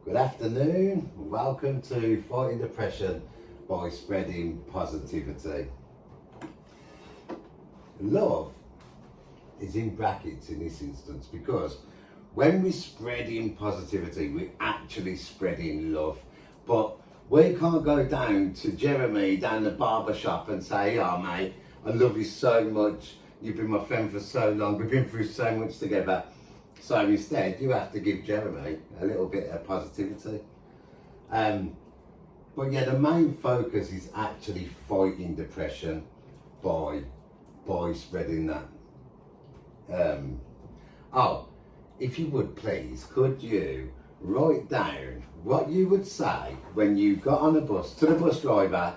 Good afternoon. Welcome to Fighting Depression by Spreading Positivity. Love is in brackets in this instance because when we're spreading positivity, we're actually spreading love. But we can't go down to Jeremy down the barber shop and say, "Oh mate, I love you so much. You've been my friend for so long. We've been through so much together." So instead, you have to give Jeremy a little bit of positivity. But yeah, the main focus is actually fighting depression by spreading that. If you would please, could you write down what you would say when you got on a bus to the bus driver,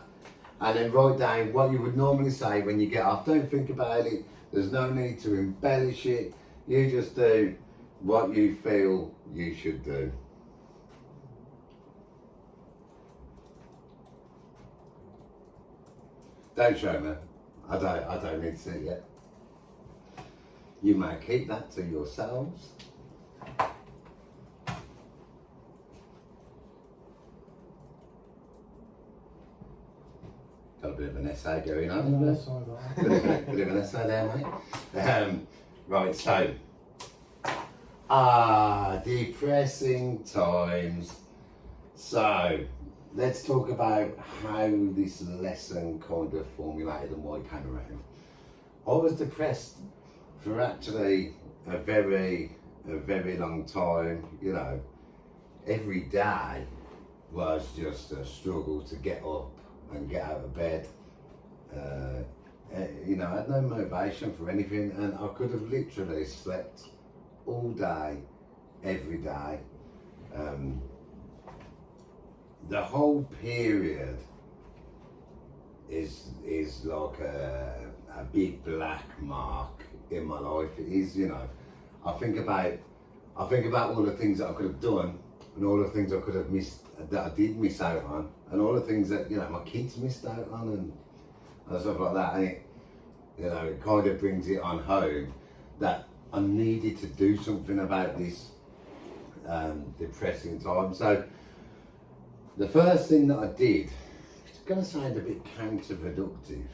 and then write down what you would normally say when you get off. Don't think about it. There's no need to embellish it. You just do what you feel you should do. Don't show me. I don't need to see it yet. You may keep that to yourselves. Got a bit of an essay going on. Yeah, sorry about that. Bit of an essay there, mate. Right, so depressing times. So let's talk about how this lesson kind of formulated and why it came around. I was depressed for actually a very long time. You know, every day was just a struggle to get up and get out of bed. You know, I had no motivation for anything, and I could have literally slept all day, every day. The whole period is like a big black mark in my life. It is, you know. I think about all the things that I could have done, and all the things I could have missed, that I did miss out on, and all the things that, you know, my kids missed out on, and stuff like that. And it, you know, it kind of brings it on home that I needed to do something about this depressing time. So the first thing that I did, it's going to sound a bit counterproductive,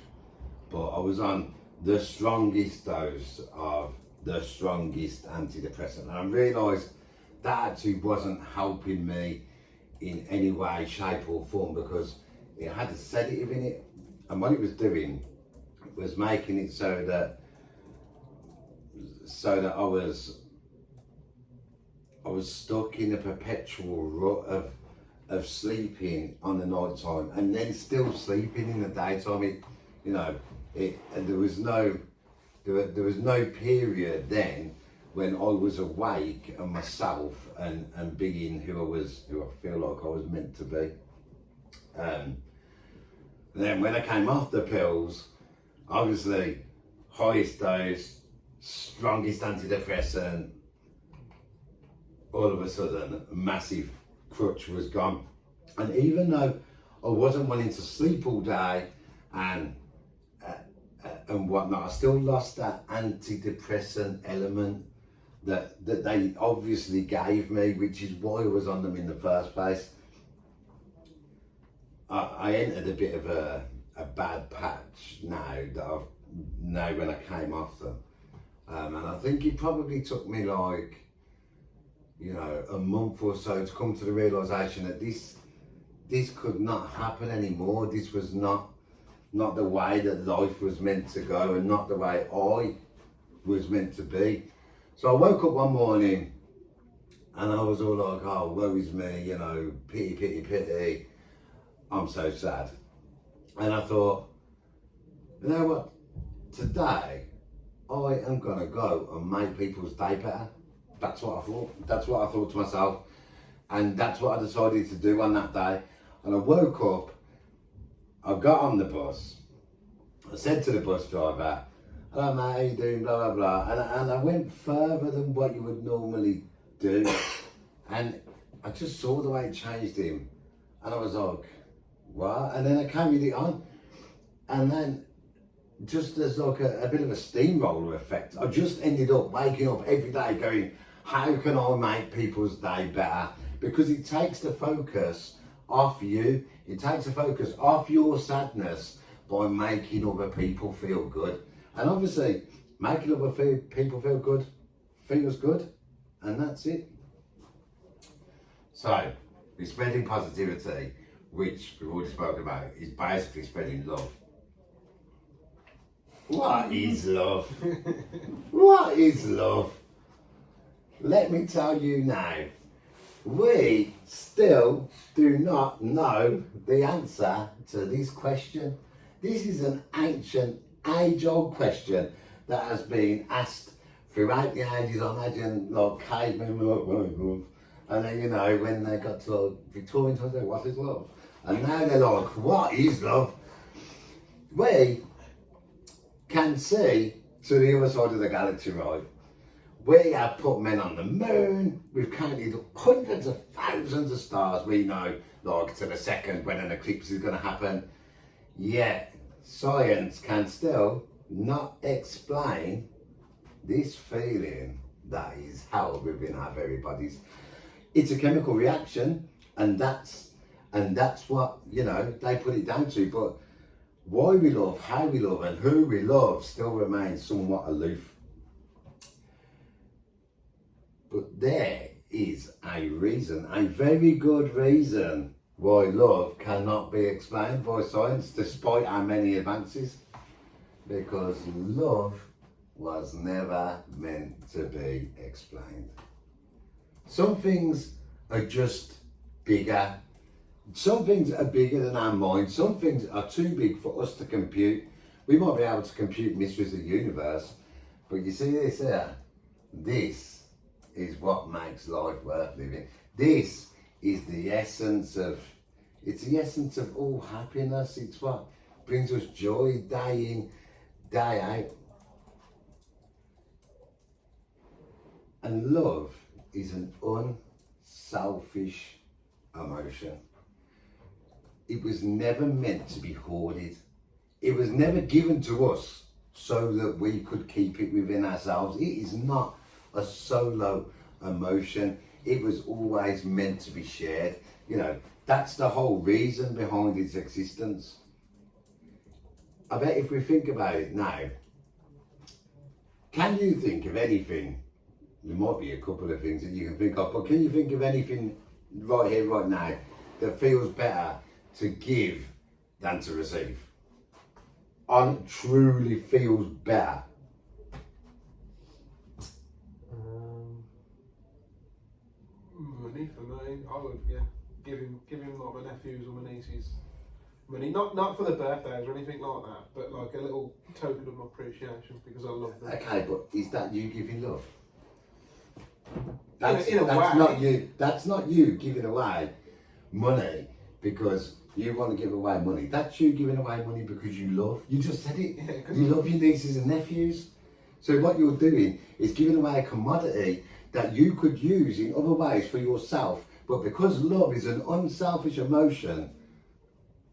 but I was on the strongest dose of the strongest antidepressant, and I realised that actually wasn't helping me in any way, shape or form, because it had a sedative in it, and what it was doing was making it so that I was stuck in a perpetual rut of sleeping on the night time and then still sleeping in the daytime. And there was no period then when I was awake and myself and being who I feel like I was meant to be. Then when I came off the pills, obviously highest dose, strongest antidepressant, all of a sudden a massive crutch was gone. And even though I wasn't wanting to sleep all day and whatnot, I still lost that antidepressant element that they obviously gave me, which is why I was on them in the first place. I entered a bit of a bad patch now when I came off them. And I think it probably took me like, you know, a month or so to come to the realisation that this could not happen anymore. This was not the way that life was meant to go, and not the way I was meant to be. So I woke up one morning and I was all like, "Oh, woe is me, you know, pity. I'm so sad." And I thought, you know what? Today, I am gonna go and make people's day better. That's what I thought. That's what I thought to myself. And that's what I decided to do on that day. And I woke up, I got on the bus, I said to the bus driver, "Hello mate, how you doing, blah, blah, blah." And I went further than what you would normally do. And I just saw the way it changed him. And I was like, what? And then I carried it on. And then just as like a bit of a steamroller effect, I just ended up waking up every day going, how can I make people's day better? because it takes the focus off you. It takes the focus off your sadness by making other people feel good. And obviously, making other people feel good feels good, and that's it. So, we're spreading positivity, which we've already spoken about, is basically spreading love. What is love? What is love? Let me tell you now, we still do not know the answer to this question. This is an ancient, age-old question that has been asked throughout the ages. I imagine like cavemen were like, what is love? And then, you know, when they got to like Victorian times, what is love? And now they're like, what is love? We can see to the other side of the galaxy, right? We have put men on the moon. We've counted hundreds of thousands of stars. We know, like, to the second when an eclipse is going to happen. Yet, science can still not explain this feeling that is held within our very bodies. It's a chemical reaction, and that's what, you know, they put it down to. But why we love, how we love, and who we love still remains somewhat aloof. But there is a reason, a very good reason, why love cannot be explained by science, despite our many advances. Because love was never meant to be explained. Some things are just bigger. Some things are bigger than our mind. Some things are too big for us to compute. We might be able to compute mysteries of the universe, but you see this here? This is what makes life worth living. This is the essence of, it's the essence of all happiness. It's what brings us joy day in, day out. And love is an unselfish emotion. It was never meant to be hoarded. It was never given to us so that we could keep it within ourselves. It is not a solo emotion. It was always meant to be shared. You know, that's the whole reason behind its existence. I bet if we think about it now, can you think of anything? There might be a couple of things that you can think of, but can you think of anything right here, right now, that feels better to give than to receive? Truly feels better. Money for me, I would, yeah, giving like my nephews or my nieces money, not for their birthdays or anything like that, but like a little token of appreciation because I love them. Okay, but is that you giving love? In a way. Not you. That's not you giving away money because you want to give away money. That's you giving away money because you love. You just said it. Yeah, you love your nieces and nephews. So what you're doing is giving away a commodity that you could use in other ways for yourself. But because love is an unselfish emotion,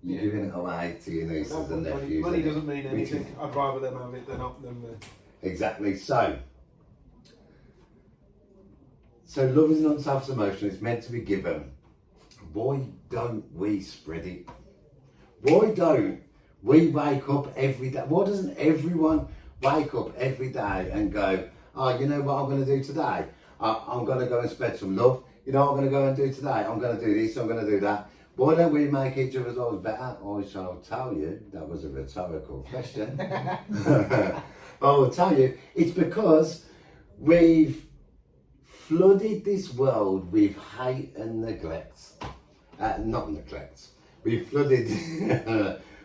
you're giving it away to your nieces and nephews. Money doesn't mean anything. I'd rather them have it than them. Exactly. So love is an unselfish emotion. It's meant to be given. Why don't we spread it? Why don't we wake up every day? Why doesn't everyone wake up every day and go, oh, you know what I'm going to do today? I'm going to go and spread some love. You know what I'm going to go and do today? I'm going to do this, I'm going to do that. Why don't we make each other's lives better? I shall tell you, that was a rhetorical question. I will tell you, it's because we've flooded this world with hate and neglect. Not neglect. We've flooded,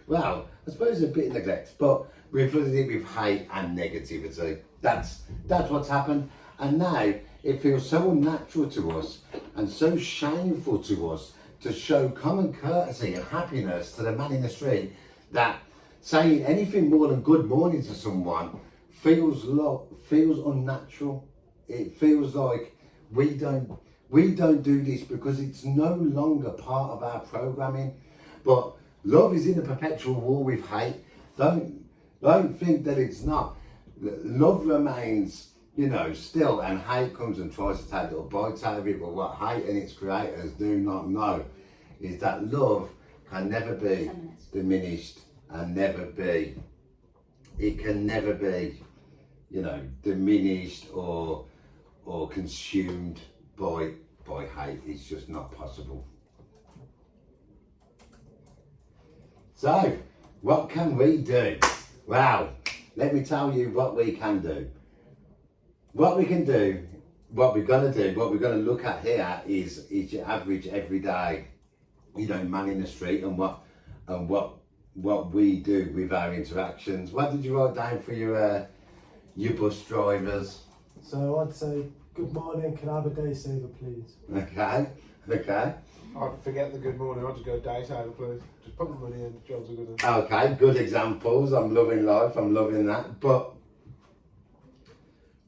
well, I suppose a bit of neglect, but we've flooded it with hate and negativity. That's what's happened. And now it feels so unnatural to us and so shameful to us to show common courtesy and happiness to the man in the street that saying anything more than good morning to someone feels unnatural. It feels like we don't do this because it's no longer part of our programming. But love is in a perpetual war with hate. Don't think that it's not. Love remains you know, still, and hate comes and tries to take little bites out of it, but what hate and its creators do not know is that love can never be diminished and never be, it can never be, you know, diminished or consumed by hate. It's just not possible. So, what can we do? Wow, let me tell you what we can do. What we can do, what we're gonna do, what we're gonna look at here is your average everyday, you know, man in the street and what we do with our interactions. What did you write down for your bus drivers? So I'd say, good morning, can I have a day saver, please? Okay. I'd forget the good morning. I'd just go day saver, please. Just put the money in. Jobs are good. Okay, good examples. I'm loving life. I'm loving that. But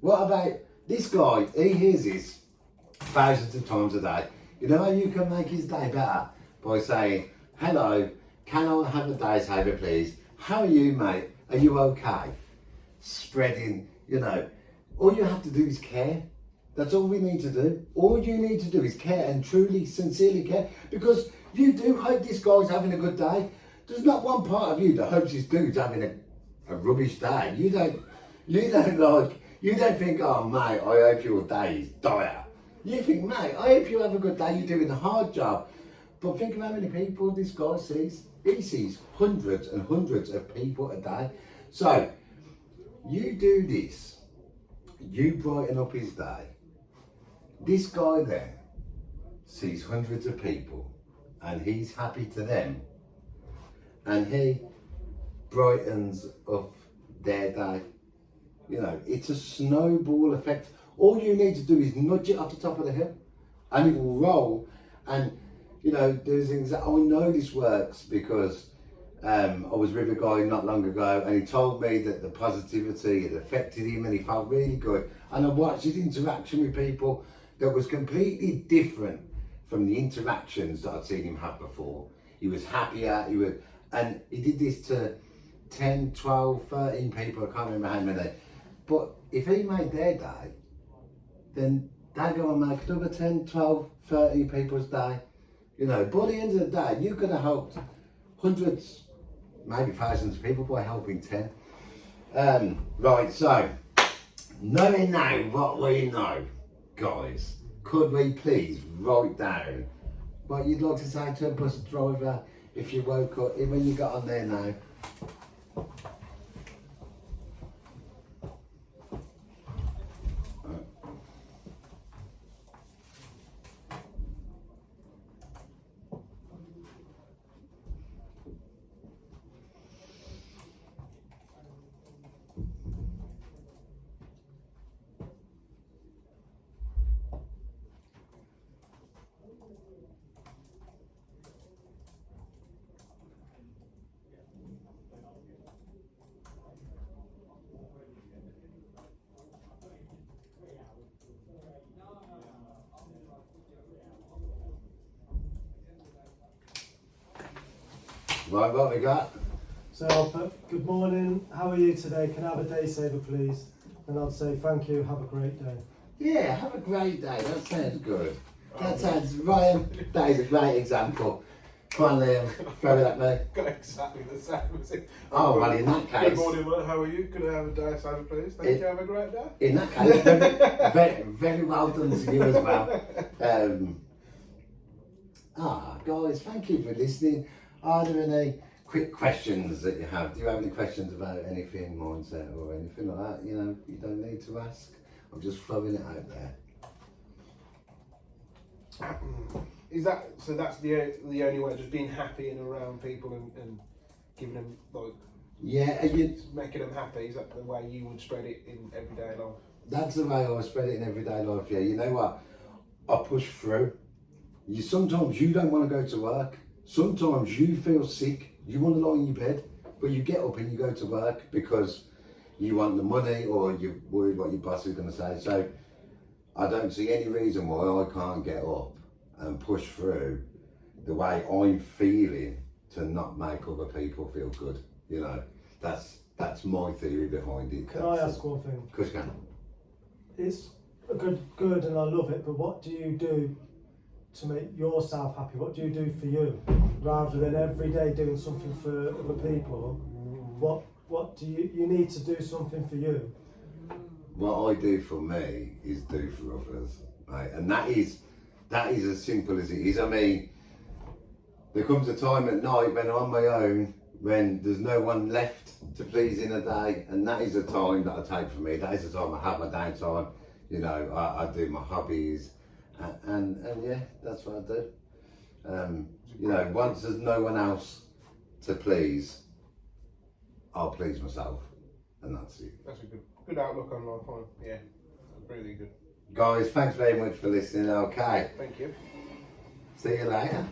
what about this guy? He hears this thousands of times a day. You know how you can make his day better? By saying, hello, can I have a day saver, please? How are you, mate? Are you okay? Spreading, you know, all you have to do is care. That's all we need to do. All you need to do is care and truly, sincerely care, because you do hope this guy's having a good day. There's not one part of you that hopes this dude's having a rubbish day. You don't think, oh mate, I hope your day is dire. You think, mate, I hope you have a good day, you're doing a hard job. But think of how many people this guy sees. He sees hundreds and hundreds of people a day. So, you do this. You brighten up his day. This guy then sees hundreds of people and he's happy to them. And he brightens up their day. You know, it's a snowball effect. All you need to do is nudge it up the top of the hill and it will roll. And, you know, there's things that I know this works because I was with a guy not long ago and he told me that the positivity had affected him and he felt really good. And I watched his interaction with people that was completely different from the interactions that I'd seen him have before. He was happier, and he did this to 10, 12, 13 people, I can't remember how many. But if he made their day, then they'd go and make another 10, 12, 13 people's day. You know, by the end of the day, you could have helped hundreds, maybe thousands of people by helping 10. Right, so, knowing now what we know, guys, could we please write down what you'd like to say to a bus driver if you woke up, when you got on there now? Right, what we got? So I'll put, good morning, how are you today? Can I have a day saver, please? And I'll say, thank you, have a great day. Yeah, have a great day. That sounds good. That sounds, Ryan, that is a great example. Come on, Liam, throw it at me. Got exactly the same as it. Oh, well, in that case. Good morning, mate. How are you? Could I have a day saver, please? Thank you. Have a great day. In that case, very, very well done to you as well. Guys, thank you for listening. Are there any quick questions that you have? Do you have any questions about anything, mindset or anything like that? You know, you don't need to ask. I'm just throwing it out there. Is that so? That's the only way, just being happy and around people and giving them like making them happy. Is that the way you would spread it in everyday life? That's the way I spread it in everyday life. Yeah, you know what? I push through. Sometimes you don't want to go to work. Sometimes you feel sick. You want to lie in your bed, but you get up and you go to work because you want the money or you're worried what your boss is going to say. So I don't see any reason why I can't get up and push through the way I'm feeling to not make other people feel good. You know, that's my theory behind it. Can I ask one thing? Of course you can. it's a good, and I love it. But what do you do to make yourself happy? What do you do for you, rather than every day doing something for other people? What do you need to do something for you? What I do for me is do for others, right? And that is as simple as it is. I mean, there comes a time at night when I'm on my own, when there's no one left to please in a day, and that is a time that I take for me. That is the time I have my downtime. You know, I do my hobbies, and yeah, that's what I do. You know, once there's no one else to please, I'll please myself, and that's it. That's a good outlook on life. Yeah, really good. Guys, thanks very much for listening. Okay, Thank you. see you later.